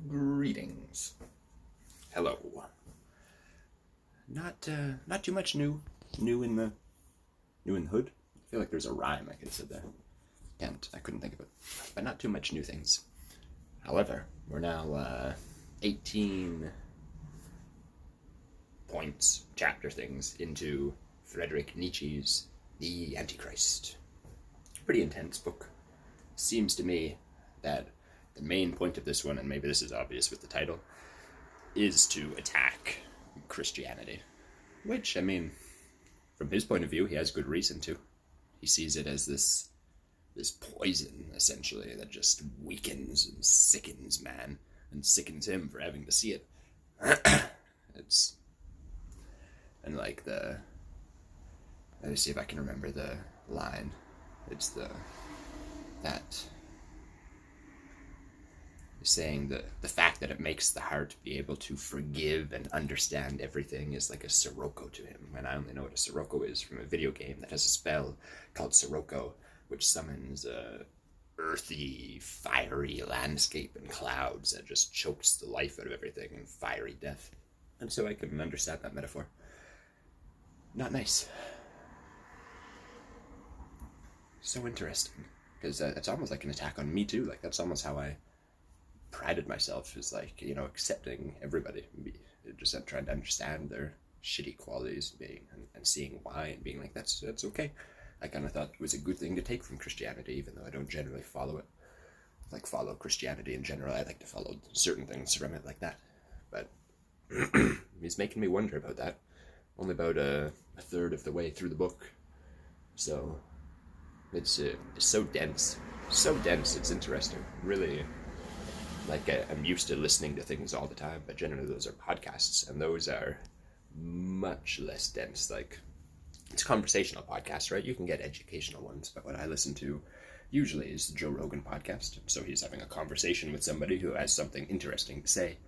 Greetings. Hello. Not too much new in the hood. I feel like there's a rhyme I could have said there. I couldn't think of it. But not too much new things. However, we're now 18 points, chapter things, into Friedrich Nietzsche's The Antichrist. Pretty intense book. Seems to me that the main point of this one, and maybe this is obvious with the title, is to attack Christianity. Which, I mean, from his point of view, he has good reason to. He sees it as this poison, essentially, that just weakens and sickens man, and sickens him for having to see it. And like let me see if I can remember the line. It's saying that the fact that it makes the heart be able to forgive and understand everything is like a Scirocco to him. And I only know what a Scirocco is from a video game that has a spell called Scirocco, which summons a earthy, fiery landscape and clouds that just chokes the life out of everything in fiery death. And so I can understand that metaphor. Not nice. So interesting. Because it's almost like an attack on me too. Like, that's almost how I prided myself, is like, accepting everybody, just trying to understand their shitty qualities, and seeing why, and being like, that's okay. I kind of thought it was a good thing to take from Christianity, even though I don't generally follow it. Like, follow Christianity in general. I like to follow certain things from it like that. But he's making me wonder about that. Only about a third of the way through the book. So it's so dense. So dense, it's interesting. Really, like, I'm used to listening to things all the time, but generally those are podcasts, and those are much less dense. Like, it's a conversational podcast, right? You can get educational ones, but what I listen to usually is the Joe Rogan podcast. So he's having a conversation with somebody who has something interesting to say.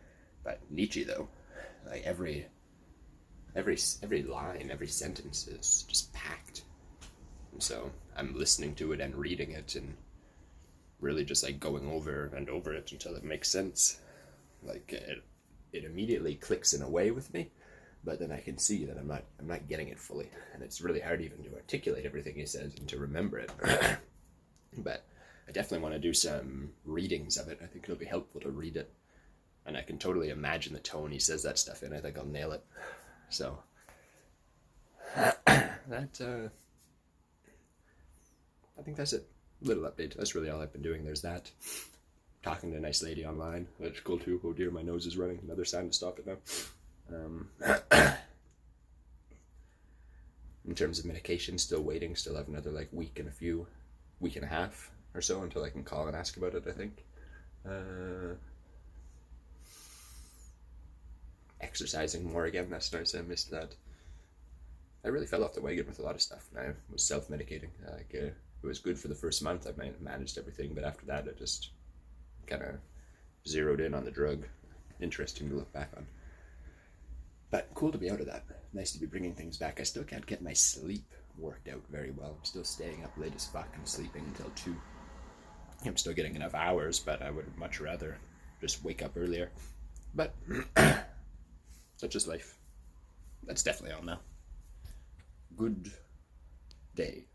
But Nietzsche, though, like, every line, every sentence is just packed. And so I'm listening to it and reading it and really just like going over and over it until it makes sense. Like, it immediately clicks in a way with me, but then I can see that I'm not getting it fully, and it's really hard even to articulate everything he says and to remember it. But I definitely want to do some readings of it. I think it'll be helpful to read it, and I can totally imagine the tone he says that stuff in. I think I'll nail it. So I think that's it. Little update. That's really all I've been doing. There's that. Talking to a nice lady online. That's cool too. Oh dear, my nose is running. Another sign to stop it now. In terms of medication, still waiting. Still have another week and a half or so until I can call and ask about it, I think. Exercising more again. That's nice. I missed that. I really fell off the wagon with a lot of stuff. I was self-medicating. It was good for the first month. I managed everything, but after that, I just kind of zeroed in on the drug. Interesting to look back on. But cool to be out of that. Nice to be bringing things back. I still can't get my sleep worked out very well. I'm still staying up late as fuck and sleeping until 2. I'm still getting enough hours, but I would much rather just wake up earlier. But such is life. That's definitely all now. Good day.